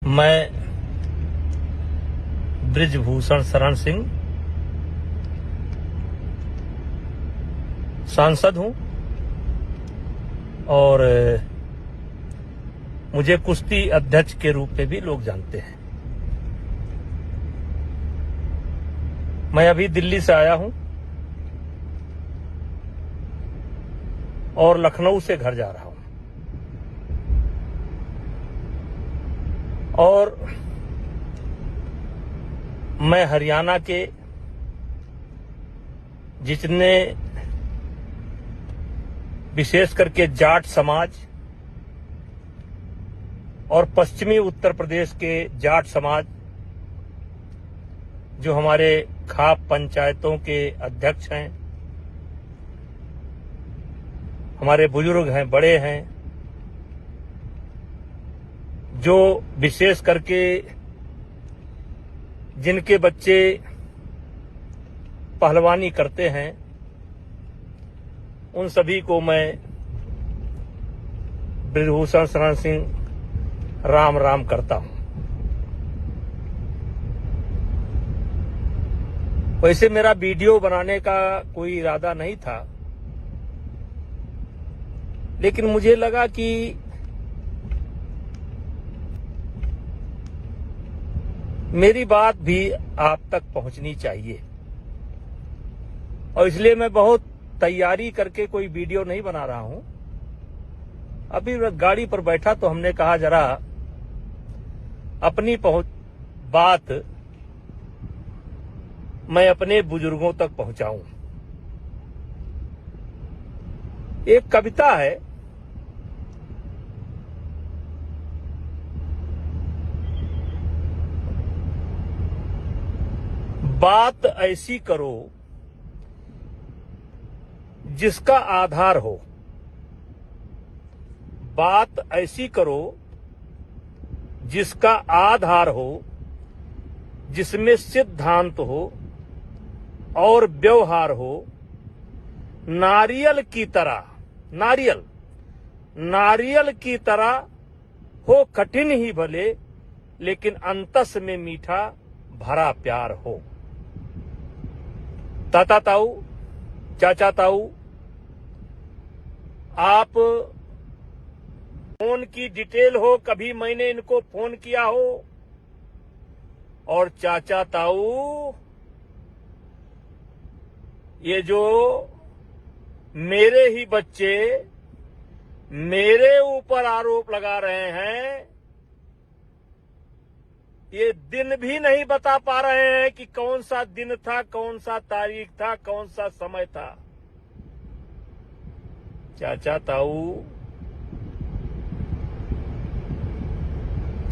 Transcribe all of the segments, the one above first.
मैं बृजभूषण शरण सिंह सांसद हूं और मुझे कुश्ती अध्यक्ष के रूप में भी लोग जानते हैं। मैं अभी दिल्ली से आया हूं और लखनऊ से घर जा रहा हूं और मैं हरियाणा के जितने विशेष करके जाट समाज और पश्चिमी उत्तर प्रदेश के जाट समाज जो हमारे खाप पंचायतों के अध्यक्ष हैं, हमारे बुजुर्ग हैं, बड़े हैं, जो विशेष करके जिनके बच्चे पहलवानी करते हैं, उन सभी को मैं बृजभूषण शरण सिंह राम राम करता हूं। वैसे मेरा वीडियो बनाने का कोई इरादा नहीं था, लेकिन मुझे लगा कि मेरी बात भी आप तक पहुंचनी चाहिए और इसलिए मैं बहुत तैयारी करके कोई वीडियो नहीं बना रहा हूं। अभी गाड़ी पर बैठा तो हमने कहा जरा अपनी बात मैं अपने बुजुर्गों तक पहुंचाऊं। एक कविता है, बात ऐसी करो जिसका आधार हो, बात ऐसी करो जिसका आधार हो, जिसमें सिद्धांत हो और व्यवहार हो। नारियल की तरह, नारियल की तरह हो कठिन ही भले, लेकिन अंतस में मीठा भरा प्यार हो। ताता ताऊ, चाचा ताऊ, आप फोन की डिटेल हो, कभी मैंने इनको फोन किया हो, और चाचा ताऊ ये जो मेरे ही बच्चे मेरे ऊपर आरोप लगा रहे हैं, ये दिन भी नहीं बता पा रहे हैं कि कौन सा दिन था, कौन सा तारीख था, कौन सा समय था। चाचा ताऊ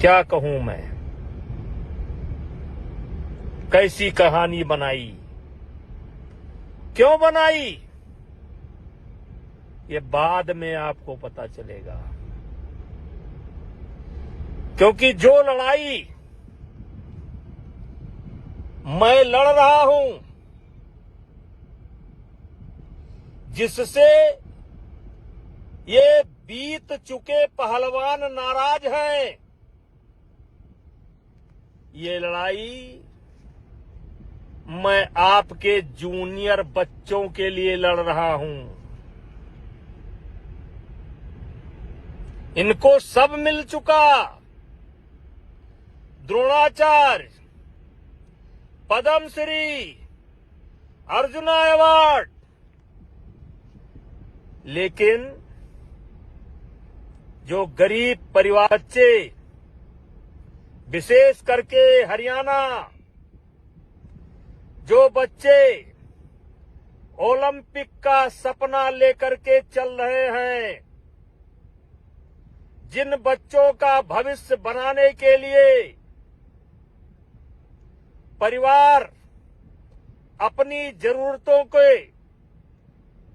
क्या कहूं मैं, कैसी कहानी बनाई, क्यों बनाई, ये बाद में आपको पता चलेगा। क्योंकि जो लड़ाई मैं लड़ रहा हूं, जिससे ये बीत चुके पहलवान नाराज हैं, ये लड़ाई मैं आपके जूनियर बच्चों के लिए लड़ रहा हूं। इनको सब मिल चुका, द्रोणाचार्य, पद्मश्री, अर्जुन अवार्ड, लेकिन जो गरीब परिवार बच्चे, विशेष करके हरियाणा, जो बच्चे ओलंपिक का सपना लेकर के चल रहे हैं, जिन बच्चों का भविष्य बनाने के लिए परिवार अपनी जरूरतों के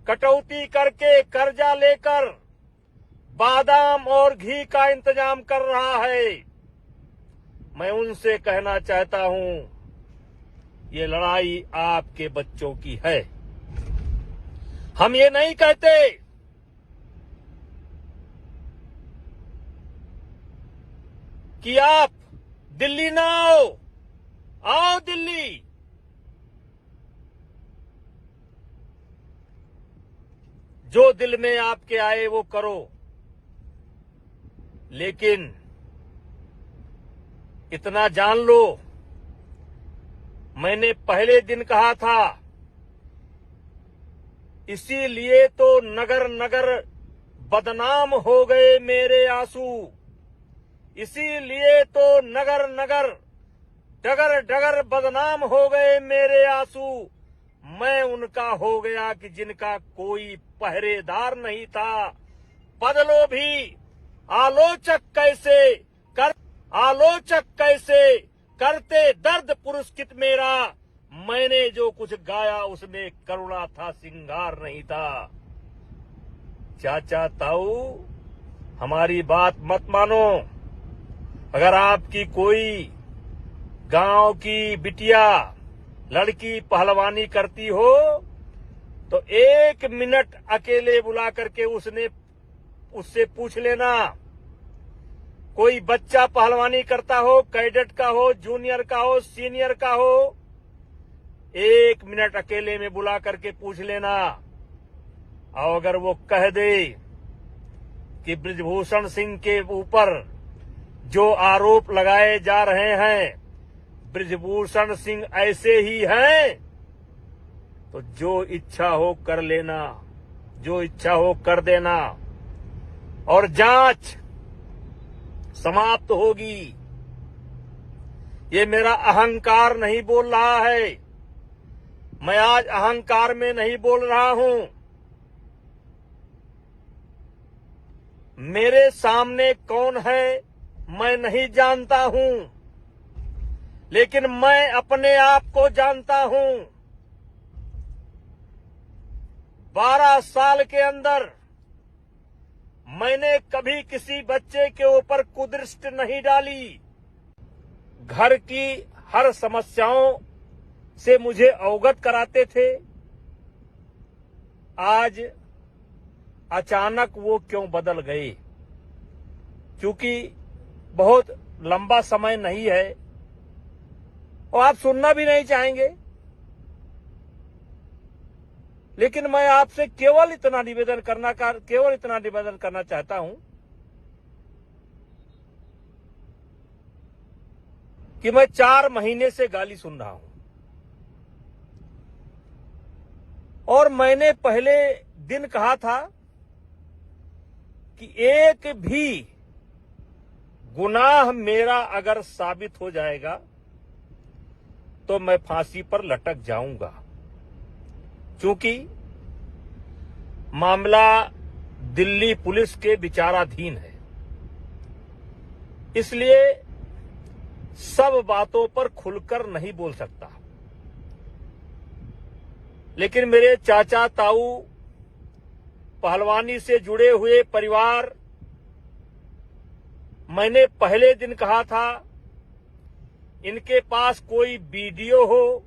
कटौती करके कर्जा लेकर बादाम और घी का इंतजाम कर रहा है, मैं उनसे कहना चाहता हूं, ये लड़ाई आपके बच्चों की है। हम ये नहीं कहते कि आप दिल्ली ना आओ दिल्ली। जो दिल में आपके आए वो करो, लेकिन इतना जान लो, मैंने पहले दिन कहा था, इसीलिए तो नगर नगर बदनाम हो गए मेरे आंसू, इसीलिए तो नगर नगर डगर डगर बदनाम हो गए मेरे आंसू। मैं उनका हो गया कि जिनका कोई पहरेदार नहीं था। बदलो भी आलोचक कैसे करते दर्द पुरस्कृत मेरा। मैंने जो कुछ गाया उसमें करुणा था, सिंगार नहीं था। चाचा ताऊ, हमारी बात मत मानो। अगर आपकी कोई गांव की बिटिया लड़की पहलवानी करती हो तो 1 मिनट अकेले बुला करके उससे पूछ लेना। कोई बच्चा पहलवानी करता हो, कैडेट का हो, जूनियर का हो, सीनियर का हो, 1 मिनट अकेले में बुला करके पूछ लेना। और अगर वो कह दे कि बृजभूषण सिंह के ऊपर जो आरोप लगाए जा रहे हैं बृजभूषण सिंह ऐसे ही हैं, तो जो इच्छा हो कर लेना, जो इच्छा हो कर देना और जांच समाप्त होगी। ये मेरा अहंकार नहीं बोल रहा है, मैं आज अहंकार में नहीं बोल रहा हूं। मेरे सामने कौन है मैं नहीं जानता हूं, लेकिन मैं अपने आप को जानता हूं। 12 साल के अंदर मैंने कभी किसी बच्चे के ऊपर कुदृष्टि नहीं डाली। घर की हर समस्याओं से मुझे अवगत कराते थे। आज अचानक वो क्यों बदल गए? क्योंकि बहुत लंबा समय नहीं है और आप सुनना भी नहीं चाहेंगे, लेकिन मैं आपसे केवल इतना निवेदन करना चाहता हूं कि मैं 4 महीने से गाली सुन रहा हूं और मैंने पहले दिन कहा था कि एक भी गुनाह मेरा अगर साबित हो जाएगा तो मैं फांसी पर लटक जाऊंगा, क्योंकि मामला दिल्ली पुलिस के विचाराधीन है। इसलिए सब बातों पर खुलकर नहीं बोल सकता। लेकिन मेरे चाचा ताऊ, पहलवानी से जुड़े हुए परिवार, मैंने पहले दिन कहा था, इनके पास कोई वीडियो हो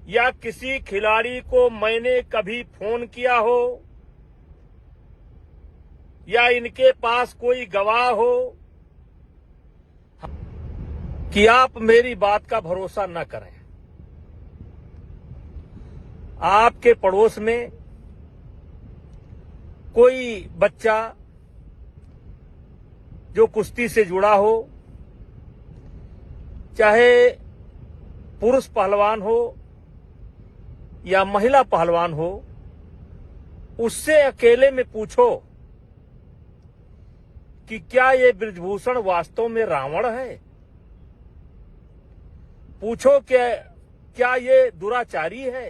या किसी खिलाड़ी को मैंने कभी फोन किया हो या इनके पास कोई गवाह हो, कि आप मेरी बात का भरोसा न करें। आपके पड़ोस में कोई बच्चा जो कुश्ती से जुड़ा हो, चाहे पुरुष पहलवान हो या महिला पहलवान हो, उससे अकेले में पूछो कि क्या ये बृजभूषण वास्तव में रावण है? पूछो क्या ये दुराचारी है?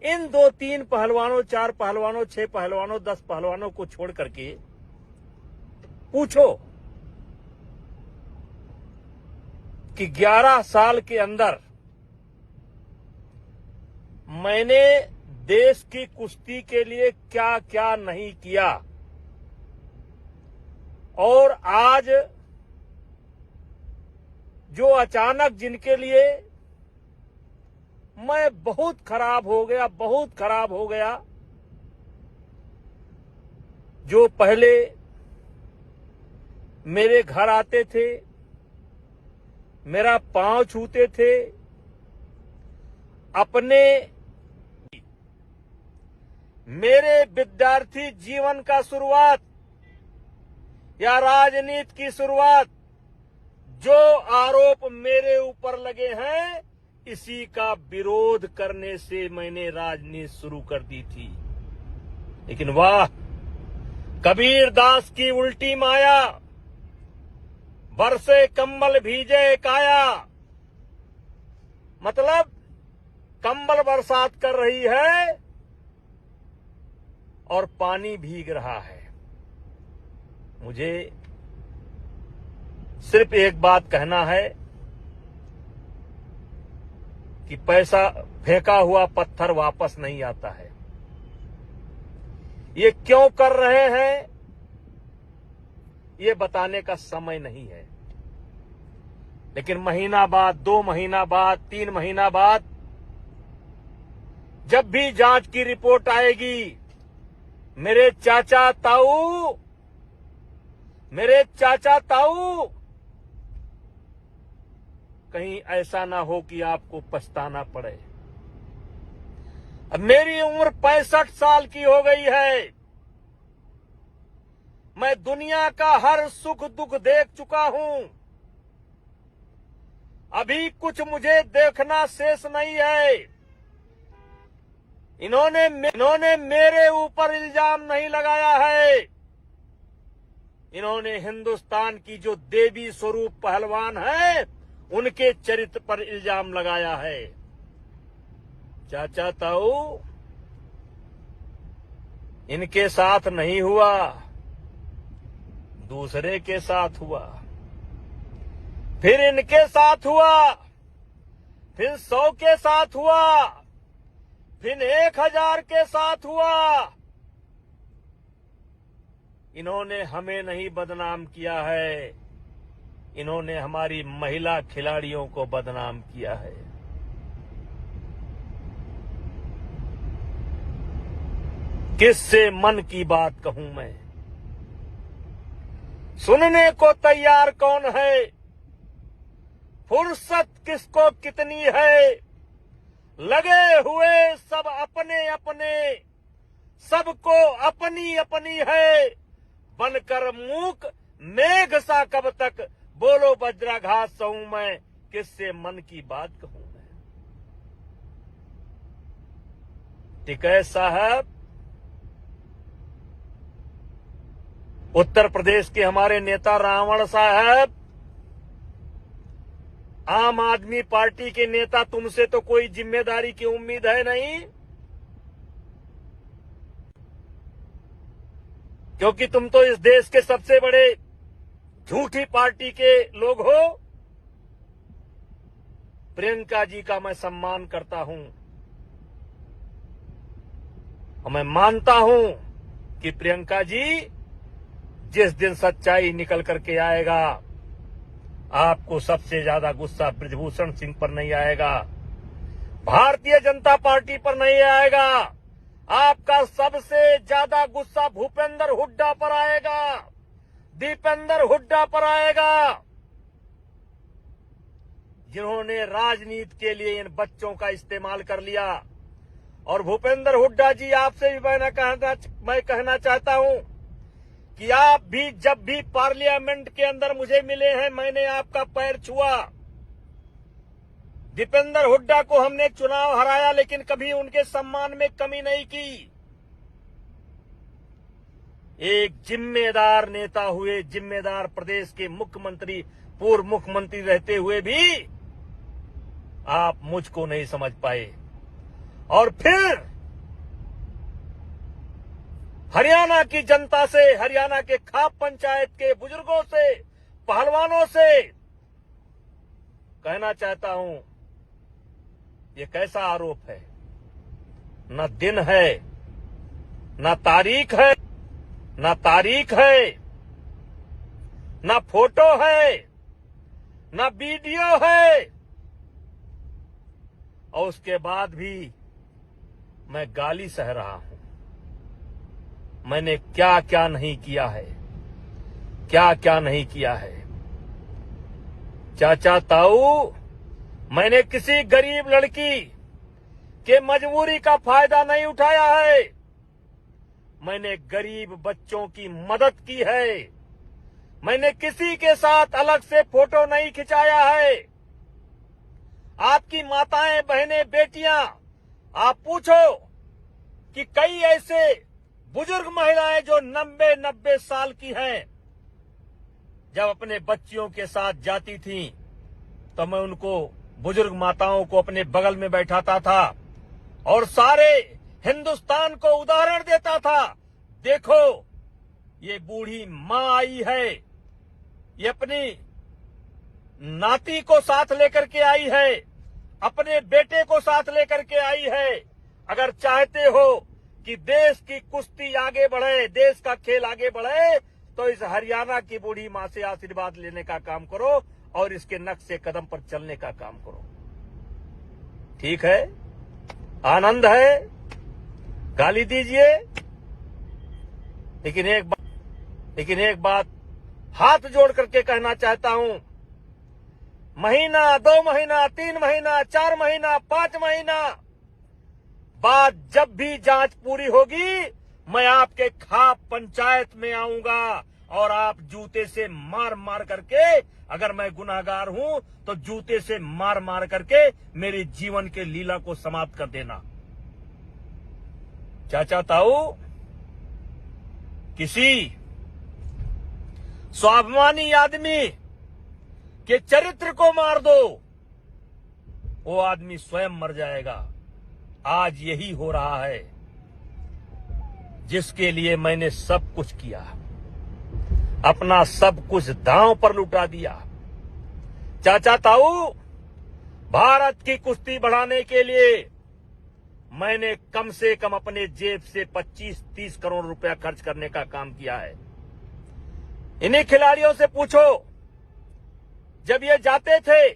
इन 2-3 पहलवानों, 4 पहलवानों, 6 पहलवानों, 10 पहलवानों को छोड़ करके पूछो कि 11 साल के अंदर मैंने देश की कुश्ती के लिए क्या क्या नहीं किया, और आज जो अचानक जिनके लिए मैं बहुत खराब हो गया, जो पहले मेरे घर आते थे, मेरा पांव छूते थे, अपने मेरे विद्यार्थी जीवन का शुरुआत या राजनीति की शुरुआत जो आरोप मेरे ऊपर लगे हैं, इसी का विरोध करने से मैंने राजनीति शुरू कर दी थी। लेकिन वाह, कबीर दास की उल्टी माया, बरसे कंबल भीजे काया, मतलब कंबल बरसात कर रही है और पानी भीग रहा है। मुझे सिर्फ एक बात कहना है कि पैसा फेंका हुआ पत्थर वापस नहीं आता है। ये क्यों कर रहे हैं, ये बताने का समय नहीं है। लेकिन महीना बाद, 2 महीना बाद, 3 महीना बाद जब भी जांच की रिपोर्ट आएगी, मेरे चाचा ताऊ कहीं ऐसा ना हो कि आपको पछताना पड़े। अब मेरी उम्र 65 साल की हो गई है। मैं दुनिया का हर सुख दुख देख चुका हूं। अभी कुछ मुझे देखना शेष नहीं है। इन्होंने मेरे ऊपर इल्जाम नहीं लगाया है। इन्होंने हिंदुस्तान की जो देवी स्वरूप पहलवान है, उनके चरित्र पर इल्जाम लगाया है। चाचा ताऊ, इनके साथ नहीं हुआ, दूसरे के साथ हुआ, फिर इनके साथ हुआ, फिर 100 के साथ हुआ, फिर 1000 के साथ हुआ। इन्होंने हमें नहीं बदनाम किया है, इन्होंने हमारी महिला खिलाड़ियों को बदनाम किया है। किससे मन की बात कहूं मैं? सुनने को तैयार कौन है? फुर्सत किसको कितनी है? लगे हुए सब अपने अपने, सबको अपनी अपनी है। बनकर मूक मेघ सा कब तक, बोलो वज्राघात सहूं मैं, किससे मन की बात कहूं मैं? टिकैत साहब, उत्तर प्रदेश के हमारे नेता रावण साहब, आम आदमी पार्टी के नेता, तुमसे तो कोई जिम्मेदारी की उम्मीद है नहीं, क्योंकि तुम तो इस देश के सबसे बड़े झूठी पार्टी के लोग हो। प्रियंका जी का मैं सम्मान करता हूं और मैं मानता हूं कि प्रियंका जी जिस दिन सच्चाई निकल करके आएगा, आपको सबसे ज्यादा गुस्सा बृजभूषण सिंह पर नहीं आएगा, भारतीय जनता पार्टी पर नहीं आएगा, आपका सबसे ज्यादा गुस्सा भूपेंद्र हुड्डा पर आएगा, दीपेंद्र हुड्डा पर आएगा, जिन्होंने राजनीति के लिए इन बच्चों का इस्तेमाल कर लिया। और भूपेंद्र हुड्डा जी, आपसे भी मैं कहना चाहता हूं कि आप भी जब भी पार्लियामेंट के अंदर मुझे मिले हैं, मैंने आपका पैर छुआ। दीपेंद्र हुड्डा को हमने चुनाव हराया, लेकिन कभी उनके सम्मान में कमी नहीं की। एक जिम्मेदार नेता हुए, जिम्मेदार प्रदेश के मुख्यमंत्री, पूर्व मुख्यमंत्री रहते हुए भी आप मुझको नहीं समझ पाए। और फिर हरियाणा की जनता से, हरियाणा के खाप पंचायत के बुजुर्गों से, पहलवानों से कहना चाहता हूं, ये कैसा आरोप है? न दिन है, न तारीख है, न तारीख है, न फोटो है, न वीडियो है, और उसके बाद भी मैं गाली सह रहा हूं। मैंने क्या क्या नहीं किया है। क्या क्या नहीं किया है। चाचा ताऊ, मैंने किसी गरीब लड़की के मजबूरी का फायदा नहीं उठाया है। मैंने गरीब बच्चों की मदद की है। मैंने किसी के साथ अलग से फोटो नहीं खिंचाया है। आपकी माताएं, बहनें, बेटियां, आप पूछो कि कई ऐसे बुजुर्ग महिलाएं जो 90 साल की हैं, जब अपने बच्चियों के साथ जाती थीं, तो मैं उनको, बुजुर्ग माताओं को अपने बगल में बैठाता था और सारे हिंदुस्तान को उदाहरण देता था। देखो, ये बूढ़ी मां आई है, ये अपनी नाती को साथ लेकर के आई है, अपने बेटे को साथ लेकर के आई है। अगर चाहते हो कि देश की कुश्ती आगे बढ़े, देश का खेल आगे बढ़े, तो इस हरियाणा की बूढ़ी मां से आशीर्वाद लेने का काम करो और इसके नक्शे कदम पर चलने का काम करो। ठीक है, आनंद है, गाली दीजिए, लेकिन एक बात हाथ जोड़ करके कहना चाहता हूं, महीना, 2 महीना, 3 महीना, 4 महीना, 5 महीना बाद जब भी जांच पूरी होगी, मैं आपके खाप पंचायत में आऊंगा और आप जूते से मार मार करके, अगर मैं गुनाहगार हूं तो जूते से मार मार करके मेरे जीवन के लीला को समाप्त कर देना। चाचा ताऊ, किसी स्वाभिमानी आदमी के चरित्र को मार दो, वो आदमी स्वयं मर जाएगा। आज यही हो रहा है, जिसके लिए मैंने सब कुछ किया, अपना सब कुछ दांव पर लुटा दिया। चाचा ताऊ, भारत की कुश्ती बढ़ाने के लिए मैंने कम से कम अपने जेब से 25-30 करोड़ रुपया खर्च करने का काम किया है। इन्हीं खिलाड़ियों से पूछो, जब ये जाते थे,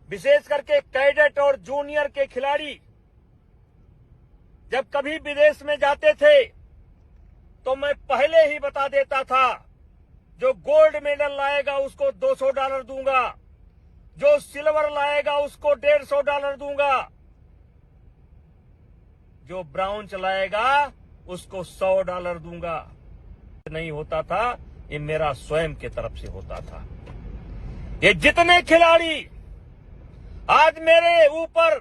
विशेष करके कैडेट और जूनियर के खिलाड़ी जब कभी विदेश में जाते थे, तो मैं पहले ही बता देता था, जो गोल्ड मेडल लाएगा उसको $200 दूंगा, जो सिल्वर लाएगा उसको $150 दूंगा, जो ब्राउंज लाएगा उसको $100 दूंगा। नहीं होता था, ये मेरा स्वयं के तरफ से होता था। ये जितने खिलाड़ी आज मेरे ऊपर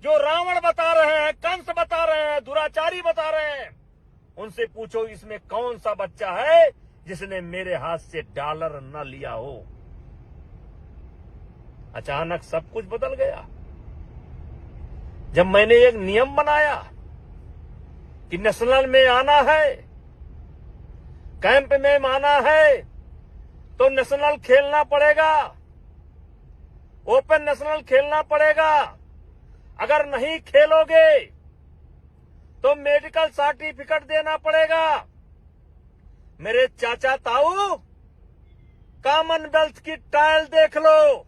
जो रावण बता रहे हैं, कंस बता रहे हैं, दुराचारी बता रहे हैं, उनसे पूछो इसमें कौन सा बच्चा है जिसने मेरे हाथ से डॉलर न लिया हो। अचानक सब कुछ बदल गया जब मैंने एक नियम बनाया कि नेशनल में आना है, कैंप में आना है तो नेशनल खेलना पड़ेगा, ओपन नेशनल खेलना पड़ेगा। अगर नहीं खेलोगे तो मेडिकल सर्टिफिकेट देना पड़ेगा। मेरे चाचा ताऊ, कॉमनवेल्थ की ट्रायल देख लो।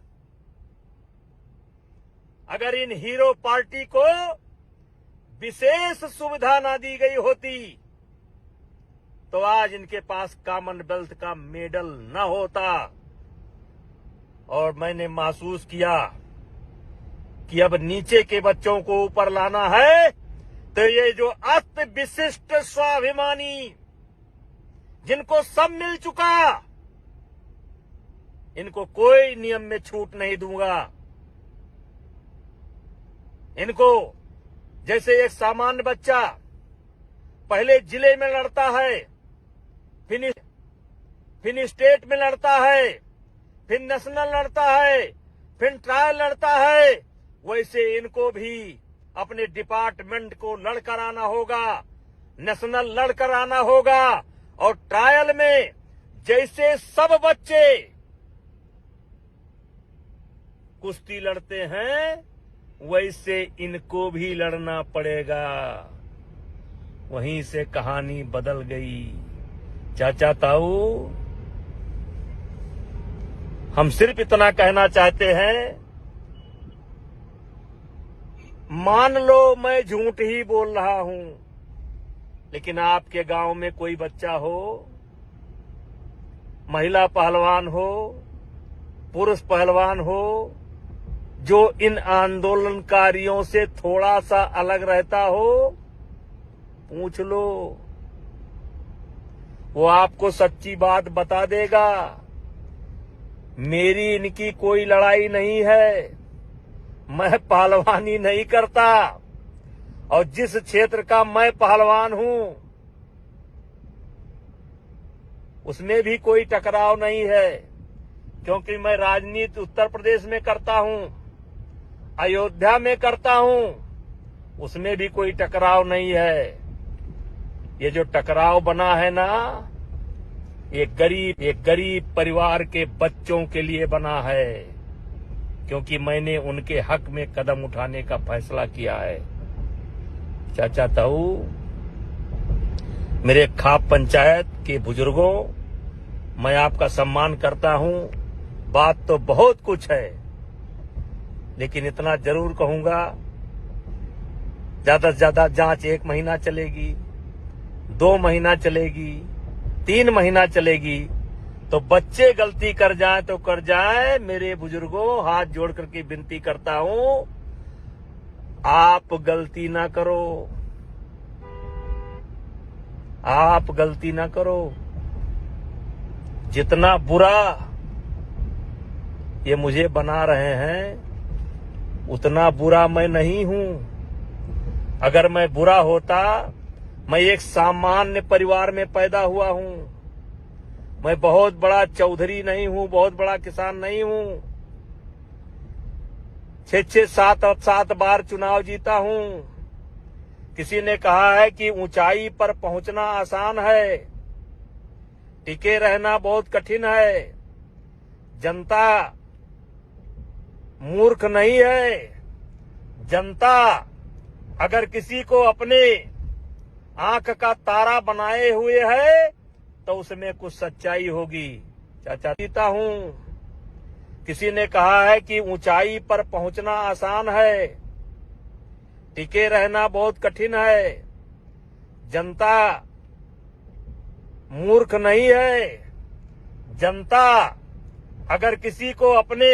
अगर इन हीरो पार्टी को विशेष सुविधा ना दी गई होती तो आज इनके पास कॉमनवेल्थ का मेडल न होता। और मैंने महसूस किया कि अब नीचे के बच्चों को ऊपर लाना है, तो ये जो अस्त विशिष्ट स्वाभिमानी, जिनको सब मिल चुका, इनको कोई नियम में छूट नहीं दूंगा। इनको, जैसे एक सामान्य बच्चा पहले जिले में लड़ता है, फिर स्टेट में लड़ता है, फिर नेशनल लड़ता है, फिर ट्रायल लड़ता है, वैसे इनको भी अपने डिपार्टमेंट को लड़कर आना होगा, नेशनल लड़कर आना होगा। और ट्रायल में जैसे सब बच्चे कुश्ती लड़ते हैं, वैसे इनको भी लड़ना पड़ेगा। वहीं से कहानी बदल गई। चाचा ताऊ, हम सिर्फ इतना कहना चाहते हैं, मान लो मैं झूठ ही बोल रहा हूं, लेकिन आपके गांव में कोई बच्चा हो महिला पहलवान हो, पुरुष पहलवान हो, जो इन आंदोलनकारियों से थोड़ा सा अलग रहता हो, पूछ लो, वो आपको सच्ची बात बता देगा। मेरी इनकी कोई लड़ाई नहीं है, मैं पहलवानी नहीं करता, और जिस क्षेत्र का मैं पहलवान हूं उसमें भी कोई टकराव नहीं है, क्योंकि मैं राजनीति उत्तर प्रदेश में करता हूं, अयोध्या में करता हूं, उसमें भी कोई टकराव नहीं है। ये जो टकराव बना है ना, एक गरीब परिवार के बच्चों के लिए बना है, क्योंकि मैंने उनके हक में कदम उठाने का फैसला किया है। चाचा ताऊ, मेरे खाप पंचायत के बुजुर्गों, मैं आपका सम्मान करता हूं। बात तो बहुत कुछ है, लेकिन इतना जरूर कहूंगा, ज्यादा से ज्यादा जांच 1 महीना चलेगी, 2 महीना चलेगी, 3 महीना चलेगी, तो बच्चे गलती कर जाएं तो कर जाएं। मेरे बुजुर्गों, हाथ जोड़ करके विनती करता हूं, आप गलती ना करो, आप गलती ना करो। जितना बुरा ये मुझे बना रहे हैं, उतना बुरा मैं नहीं हूं। अगर मैं बुरा होता, मैं एक सामान्य परिवार में पैदा हुआ हूं। मैं बहुत बड़ा चौधरी नहीं हूं, बहुत बड़ा किसान नहीं हूं। 6-6, 7 बार चुनाव जीता हूं। किसी ने कहा है कि ऊंचाई पर पहुंचना आसान है, टिके रहना बहुत कठिन है। जनता मूर्ख नहीं है। जनता अगर किसी को अपने आंख का तारा बनाए हुए है, तो उसमें कुछ सच्चाई होगी। चाचा जीता हूं। किसी ने कहा है कि ऊंचाई पर पहुंचना आसान है, टिके रहना बहुत कठिन है। जनता मूर्ख नहीं है। जनता अगर किसी को अपने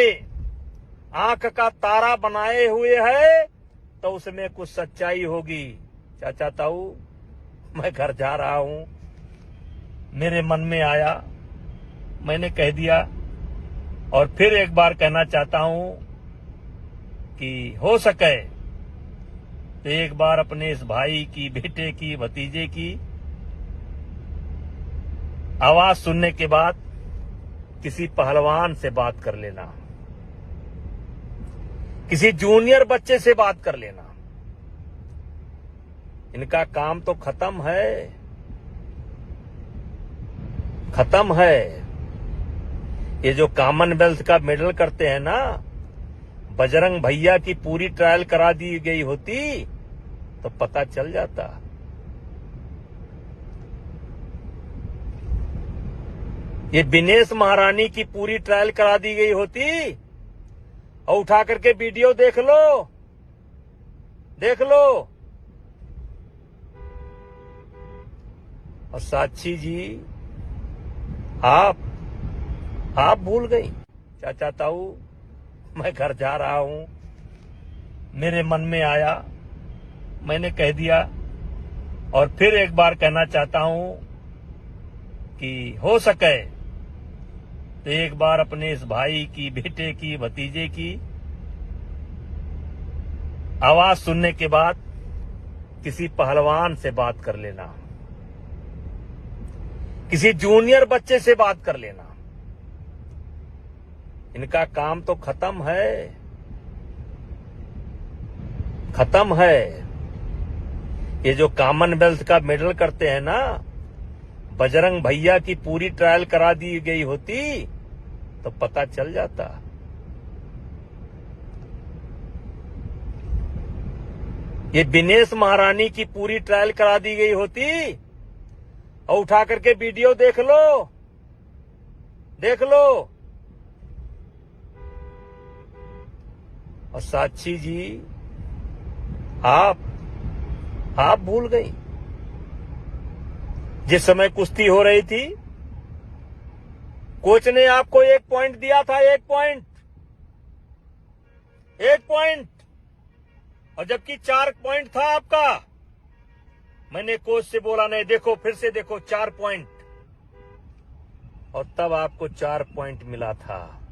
आंख का तारा बनाए हुए है, तो उसमें कुछ सच्चाई होगी। चाचा ताऊ, मैं घर जा रहा हूं, मेरे मन में आया, मैंने कह दिया, और फिर एक बार कहना चाहता हूं कि हो सके तो एक बार अपने इस भाई की, बेटे की, भतीजे की आवाज सुनने के बाद किसी पहलवान से बात कर लेना, किसी जूनियर बच्चे से बात कर लेना। इनका काम तो खत्म है, खत्म है। ये जो कॉमनवेल्थ का मेडल करते हैं ना, बजरंग भैया की पूरी ट्रायल करा दी गई होती तो पता चल जाता। ये दिनेश महारानी की पूरी ट्रायल करा दी गई होती, और उठा करके वीडियो देख लो, देख लो। और साक्षी जी, आप भूल गई। चाचा ताऊ, मैं घर जा रहा हूं, मेरे मन में आया, मैंने कह दिया, और फिर एक बार कहना चाहता हूं कि हो सके तो एक बार अपने इस भाई की, बेटे की, भतीजे की आवाज सुनने के बाद किसी पहलवान से बात कर लेना, किसी जूनियर बच्चे से बात कर लेना। इनका काम तो खत्म है, खत्म है। ये जो कॉमनवेल्थ का मेडल करते हैं ना, बजरंग भैया की पूरी ट्रायल करा दी गई होती तो पता चल जाता। ये दिनेश महारानी की पूरी ट्रायल करा दी गई होती, और उठा करके वीडियो देख लो, देख लो। और साक्षी जी, आप भूल गई। जिस समय कुश्ती हो रही थी, कोच ने आपको 1 पॉइंट दिया था, 1 पॉइंट, 1 पॉइंट, और जबकि 4 पॉइंट था आपका। मैंने कोच से बोला नहीं, देखो फिर से देखो 4 पॉइंट, और तब आपको 4 पॉइंट मिला था।